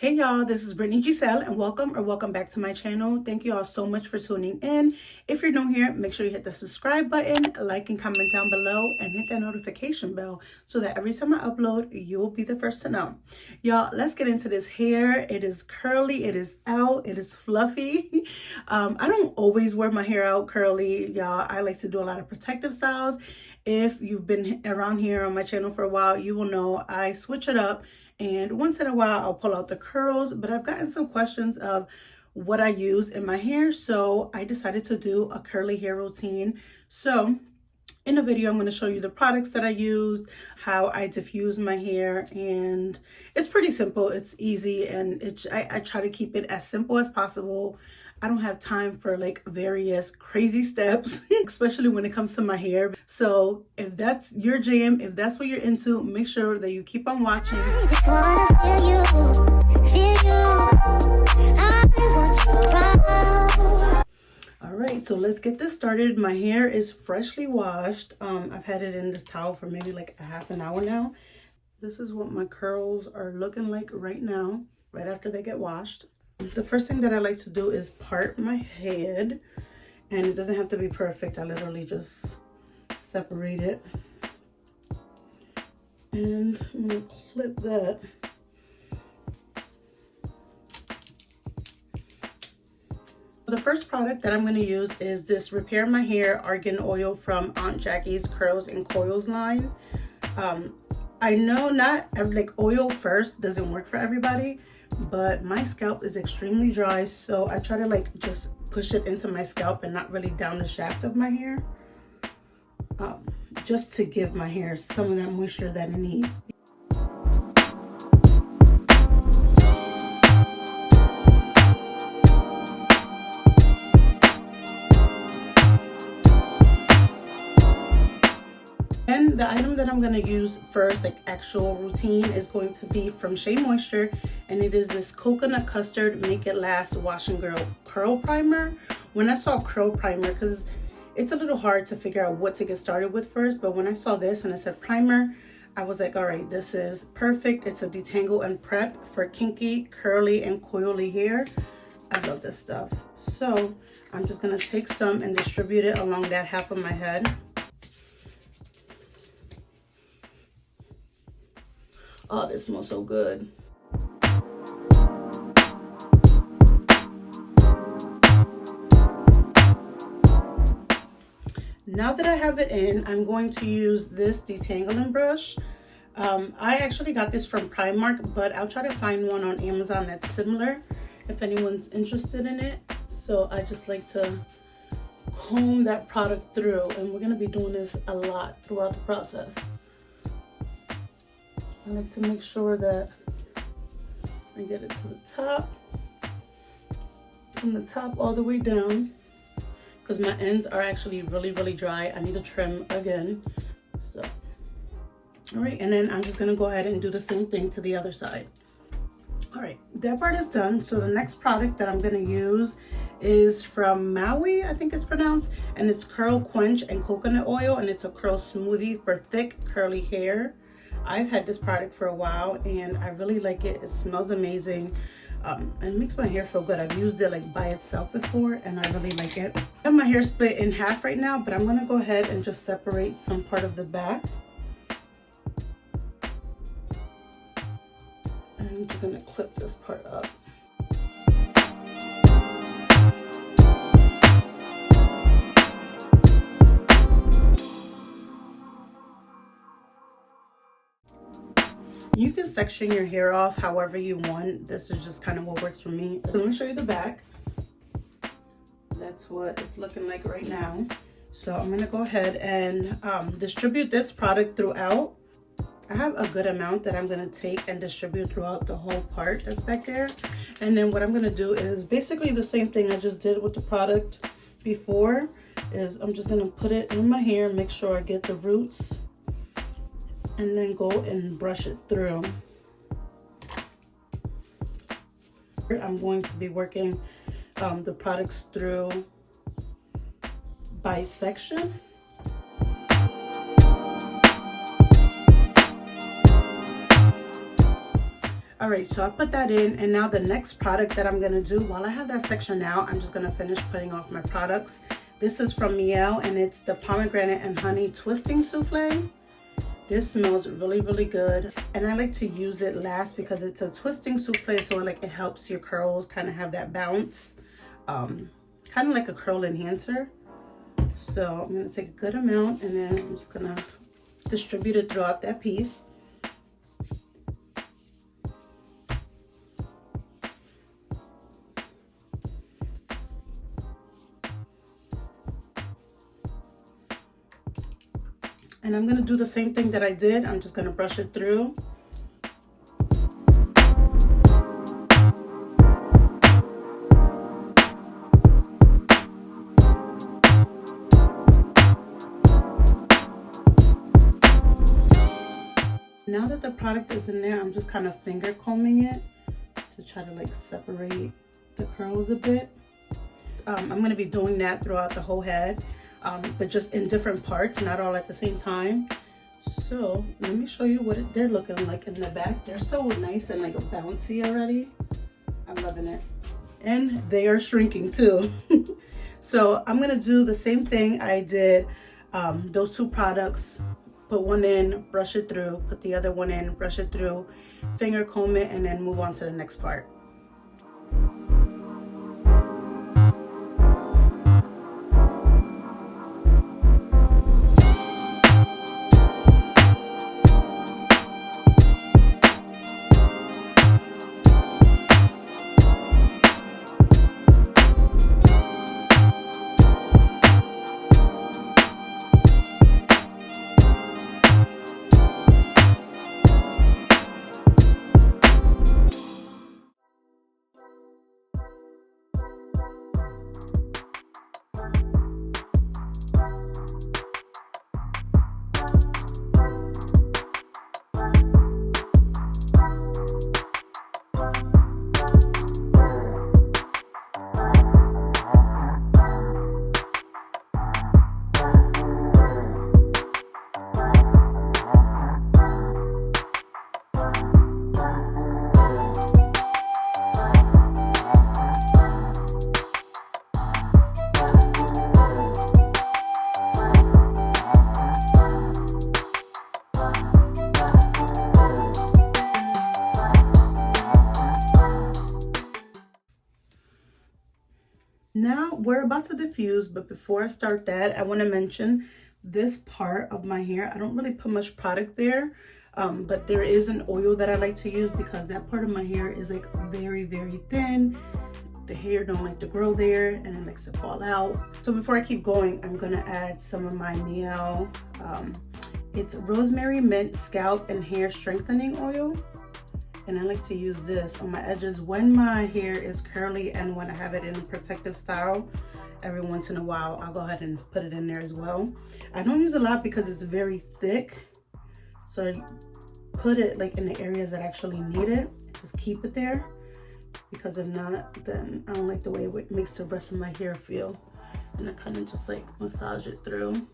Hey y'all, this is Brittney Giselle and welcome back to my channel. Thank you all so much for tuning in. If you're new here, make sure you hit the subscribe button, like and comment down below, and hit that notification bell so that every time I upload, you will be the first to know. Y'all, let's get into this hair. It is curly, it is out, it is fluffy. I don't always wear my hair out curly, y'all. I like to do a lot of protective styles. If you've been around here on my channel for a while, you will know I switch it up. And once in a while, I'll pull out the curls, but I've gotten some questions of what I use in my hair. So I decided to do a curly hair routine. So in the video, I'm going to show you the products that I use, how I diffuse my hair, and it's pretty simple. It's easy, and I try to keep it as simple as possible. I don't have time for like various crazy steps, especially when it comes to my hair. So if that's your jam, if that's what you're into, make sure that you keep on watching. I just wanna feel you. I want you. All right, so let's get this started. My hair is freshly washed. I've had it in this towel for maybe like a half an hour now. This is what my curls are looking like right now, right after they get washed. The first thing that I like to do is part my head, and it doesn't have to be perfect. I literally just separate it, and I'm gonna clip that. The first product that I'm going to use is this Repair My Hair Argan Oil from Aunt Jackie's Curls and Coils line. I know not like oil first doesn't work for everybody, but my scalp is extremely dry, so I try to like just push it into my scalp and not really down the shaft of my hair, just to give my hair some of that moisture that it needs. And the item that I'm going to use first, like actual routine, is going to be from Shea Moisture, and it is this Coconut Custard Make It Last Wash and Curl Primer. When I saw curl primer, because it's a little hard to figure out what to get started with first, but when I saw this and it said primer, I was like, all right, this is perfect. It's a detangle and prep for kinky, curly, and coily hair. I love this stuff. So I'm just going to take some and distribute it along that half of my head. Oh, this smells so good. Now that I have it in, I'm going to use this detangling brush. I actually got this from Primark, but I'll try to find one on Amazon that's similar if anyone's interested in it. So I just like to comb that product through, and we're going to be doing this a lot throughout the process. I like to make sure that I get it to the top, from the top all the way down, because my ends are actually really dry. I need to trim again. So, all right, and then I'm just gonna go ahead and do the same thing to the other side. All right, that part is done. So the next product that I'm gonna use is from Maui, I think it's pronounced, and it's Curl Quench and Coconut Oil, and it's a curl smoothie for thick curly hair. I've had this product for a while and I really like it. It smells amazing. It makes my hair feel good. I've used it like by itself before and I really like it. I have my hair split in half right now, but I'm gonna go ahead and just separate some part of the back. And I'm just gonna clip this part up. You can section your hair off however you want. This is just kind of what works for me. So let me show you the back. That's what it's looking like right now. So I'm going to go ahead and distribute this product throughout. I have a good amount that I'm going to take and distribute throughout the whole part that's back there. And then what I'm going to do is basically the same thing I just did with the product before. Is I'm just going to put it in my hair, make sure I get the roots, and then go and brush it through. I'm going to be working the products through by section. All right, so I put that in, and now the next product that I'm gonna do, while I have that section out, I'm just gonna finish putting off my products. This is from Miel, and it's the pomegranate and honey twisting souffle. This smells really, really good, and I like to use it last because it's a twisting souffle, so like it helps your curls kind of have that bounce, kind of like a curl enhancer. So I'm gonna take a good amount, and then I'm just gonna distribute it throughout that piece. And I'm gonna do the same thing that I did. I'm just gonna brush it through. Now that the product is in there, I'm just kind of finger combing it to try to like separate the curls a bit. I'm gonna be doing that throughout the whole head. But just in different parts, not all at the same time. So let me show you what they're looking like in the back. They're so nice and like bouncy already. I'm loving it. And they are shrinking too. So I'm gonna do the same thing I did, those two products. Put one in, brush it through, put the other one in, brush it through, finger comb it, and then move on to the next part. Now we're about to diffuse, but before I start that, I want to mention this part of my hair. I don't really put much product there, but there is an oil that I like to use because that part of my hair is like very, very thin. The hair don't like to grow there and it likes to fall out. So before I keep going, I'm gonna add some of my Miel. It's rosemary mint scalp and hair strengthening oil. And I like to use this on my edges when my hair is curly and when I have it in a protective style. Every once in a while, I'll go ahead and put it in there as well. I don't use a lot because it's very thick. So I put it like in the areas that actually need it. Just keep it there, because if not, then I don't like the way it makes the rest of my hair feel. And I kind of just like massage it through.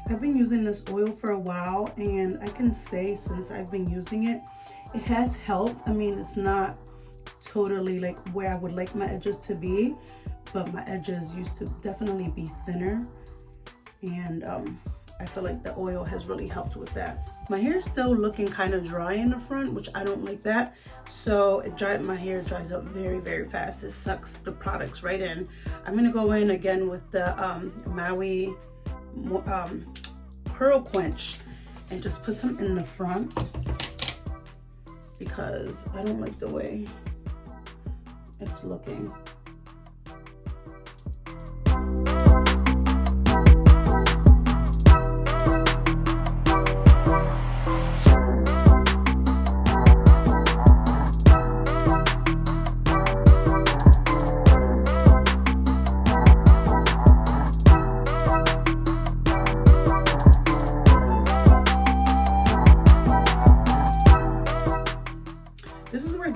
I've been using this oil for a while, and I can say since I've been using it, it has helped. I mean, it's not totally like where I would like my edges to be, but my edges used to definitely be thinner, and I feel like the oil has really helped with that. My hair is still looking kind of dry in the front, which I don't like that. So my hair dries up very, very fast. It sucks the products right in. I'm gonna go in again with the Maui Pearl Quench and just put some in the front because I don't like the way it's looking.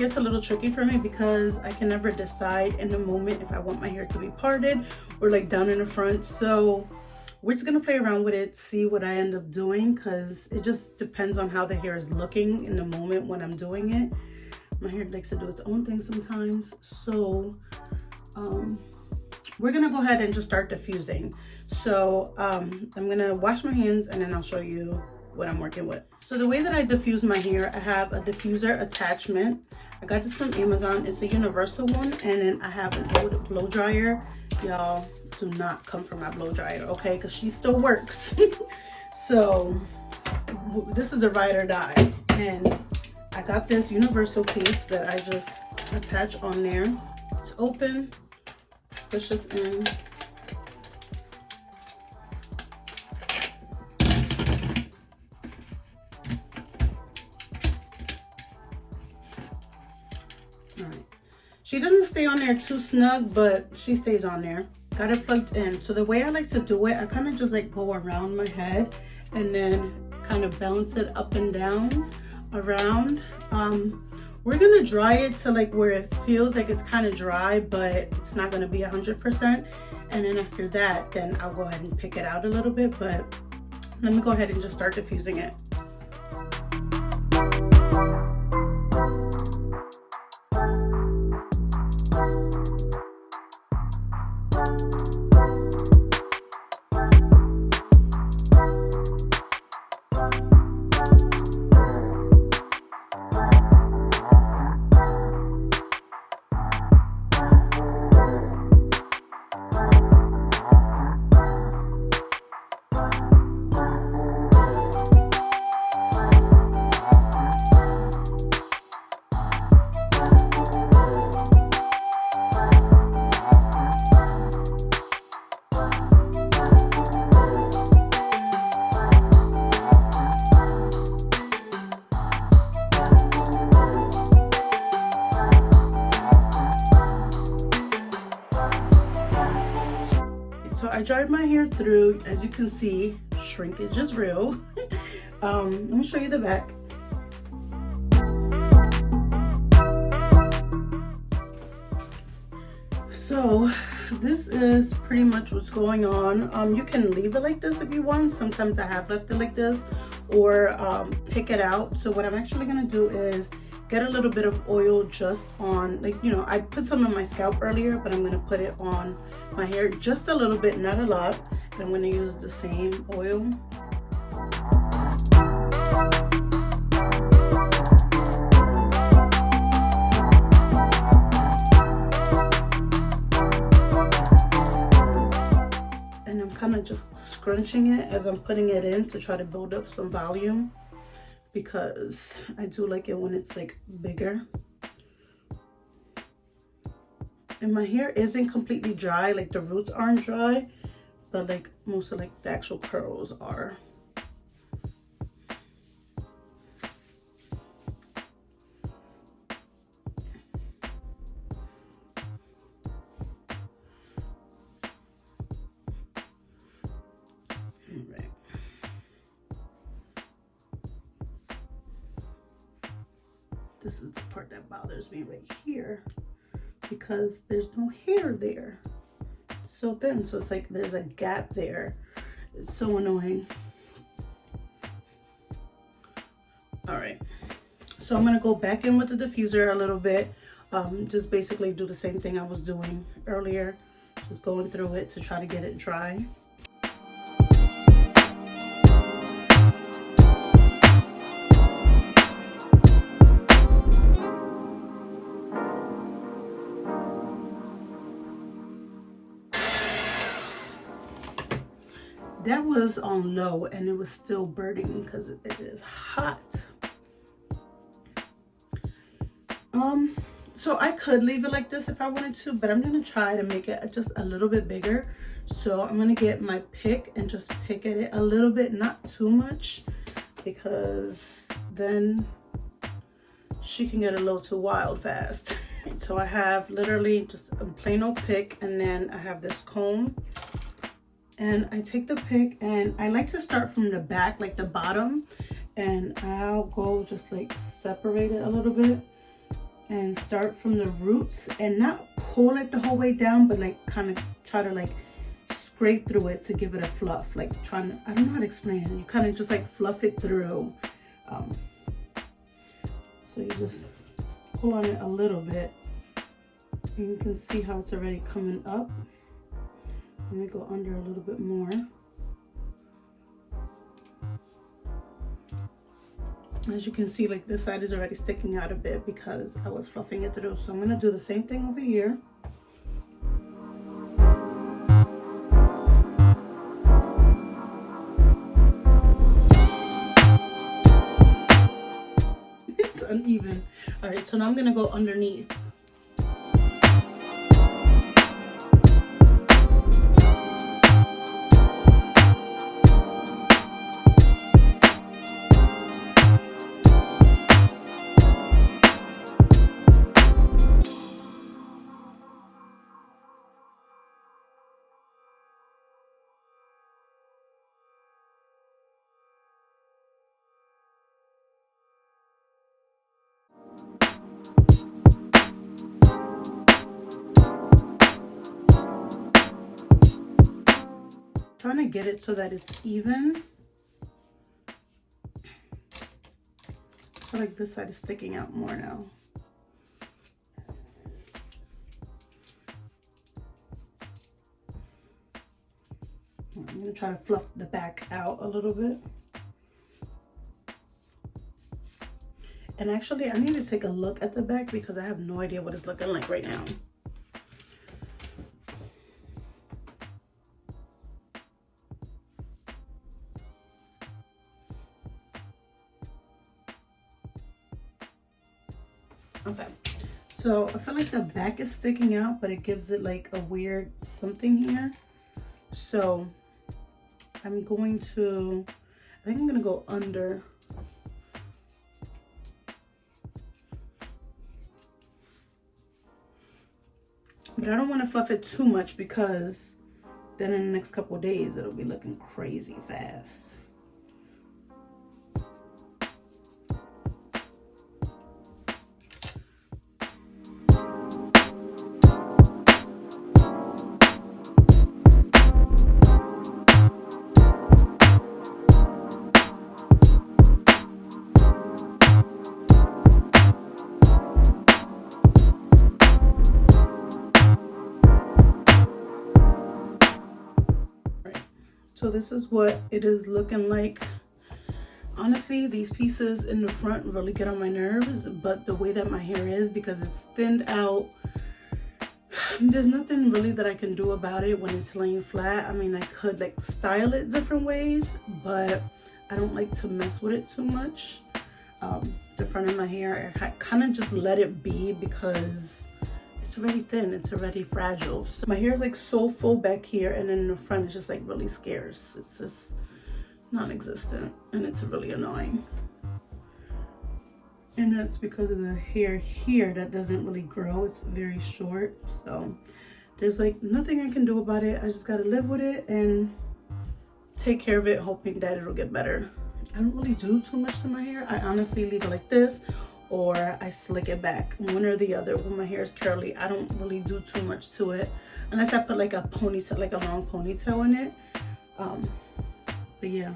gets a little tricky for me because I can never decide in the moment if I want my hair to be parted or like down in the front. So we're just gonna play around with it, see what I end up doing, because it just depends on how the hair is looking in the moment when I'm doing it. My hair likes to do its own thing sometimes. So we're gonna go ahead and just start diffusing. So I'm gonna wash my hands and then I'll show you what I'm working with. So the way that I diffuse my hair, I have a diffuser attachment. I got this from Amazon. It's a universal one, and then I have an old blow dryer. Y'all, do not come for my blow dryer, okay? Because she still works. So this is a ride or die, and I got this universal piece that I just attach on there. It's open, push this in. All right, she doesn't stay on there too snug, but she stays on there. Got it plugged in. So the way I like to do it, I kind of just like go around my head and then kind of bounce it up and down around. We're gonna dry it to like where it feels like it's kind of dry, but it's not gonna be 100%. And then after that, then I'll go ahead and pick it out a little bit, but let me go ahead and just start diffusing it. So I dried my hair through. As you can see, shrinkage is real. Let me show you the back. So this is pretty much what's going on. You can leave it like this if you want. Sometimes I have left it like this, or pick it out. So what I'm actually gonna do is get a little bit of oil just on, like, you know, I put some on my scalp earlier, but I'm gonna put it on my hair just a little bit, not a lot. And I'm gonna use the same oil. And I'm kind of just scrunching it as I'm putting it in to try to build up some volume, because I do like it when it's like bigger. And my hair isn't completely dry, like the roots aren't dry, but like most of like the actual curls are. This is the part that bothers me right here, because there's no hair there. It's so thin, so it's like there's a gap there. It's so annoying. All right, so I'm gonna go back in with the diffuser a little bit. Just basically do the same thing I was doing earlier, just going through it to try to get it dry. That was on low and it was still burning because it is hot. So I could leave it like this if I wanted to, but I'm gonna try to make it just a little bit bigger. So I'm gonna get my pick and just pick at it a little bit, not too much, because then she can get a little too wild fast. So I have literally just a plain old pick, and then I have this comb. And I take the pick and I like to start from the back, like the bottom, and I'll go just like separate it a little bit and start from the roots and not pull it the whole way down, but like kind of try to like scrape through it to give it a fluff. Like trying to, I don't know how to explain it. You kind of just like fluff it through. So you just pull on it a little bit. And you can see how it's already coming up. Let me go under a little bit more. As you can see, like this side is already sticking out a bit because I was fluffing it through. So I'm gonna do the same thing over here. It's uneven. All right, so now I'm gonna go underneath. Trying to get it so that it's even. So like this side is sticking out more now. I'm gonna try to fluff the back out a little bit. And actually I need to take a look at the back because I have no idea what it's looking like right now. Okay, so I feel like the back is sticking out, but it gives it like a weird something here. So I'm going to, I think I'm gonna go under. But I don't want to fluff it too much because then in the next couple of days it'll be looking crazy fast. So this is what it is looking like. Honestly, these pieces in the front really get on my nerves, but the way that my hair is, because it's thinned out, there's nothing really that I can do about it when it's laying flat. I mean, I could like style it different ways, but I don't like to mess with it too much. The front of my hair, I kind of just let it be because it's already thin, it's already fragile. So my hair is like so full back here, and then in the front it's just like really scarce. It's just non-existent, and it's really annoying. And that's because of the hair here that doesn't really grow. It's very short, so there's like nothing I can do about it. I just gotta live with it and take care of it, hoping that it'll get better. I don't really do too much to my hair. I honestly leave it like this, or I slick it back, one or the other. When my hair is curly, I don't really do too much to it unless I put like a ponytail, like a long ponytail in it. But yeah,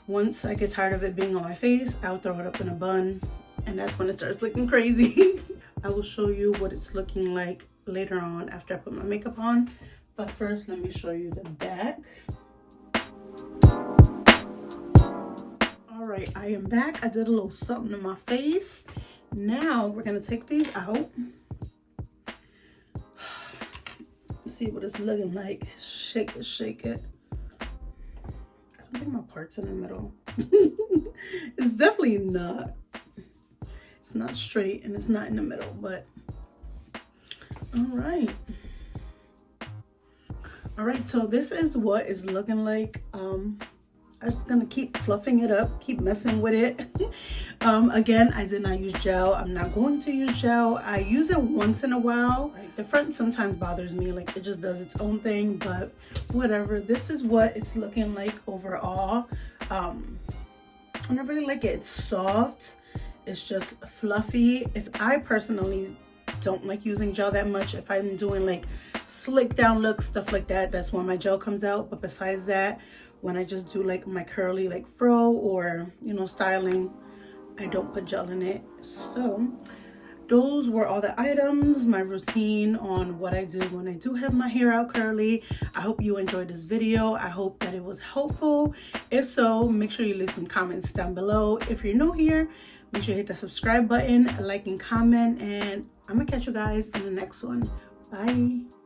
once I get tired of it being on my face, I'll throw it up in a bun, and that's when it starts looking crazy. I will show you what it's looking like later on after I put my makeup on, but first let me show you the back. All right, I am back. I did a little something to my face. Now we're gonna take these out. See what it's looking like. Shake it, shake it. I don't think my part's in the middle. It's definitely not. It's not straight and it's not in the middle, but all right. All right, so this is what it's looking like. I'm just gonna keep fluffing it up, keep messing with it. Again, I did not use gel. I'm not going to use gel. I use it once in a while. The front sometimes bothers me, like it just does its own thing, but whatever. This is what it's looking like overall. I really like it. It's soft It's just fluffy. If I personally don't like using gel that much, if I'm doing like slick down looks, stuff like that, that's when my gel comes out. But besides that, when I just do like my curly like fro or, you know, styling, I don't put gel in it. So those were all the items, my routine on what I do when I do have my hair out curly. I hope you enjoyed this video. I hope that it was helpful. If so, make sure you leave some comments down below. If you're new here, make sure you hit the subscribe button, like and comment, and I'm gonna catch you guys in the next one. Bye.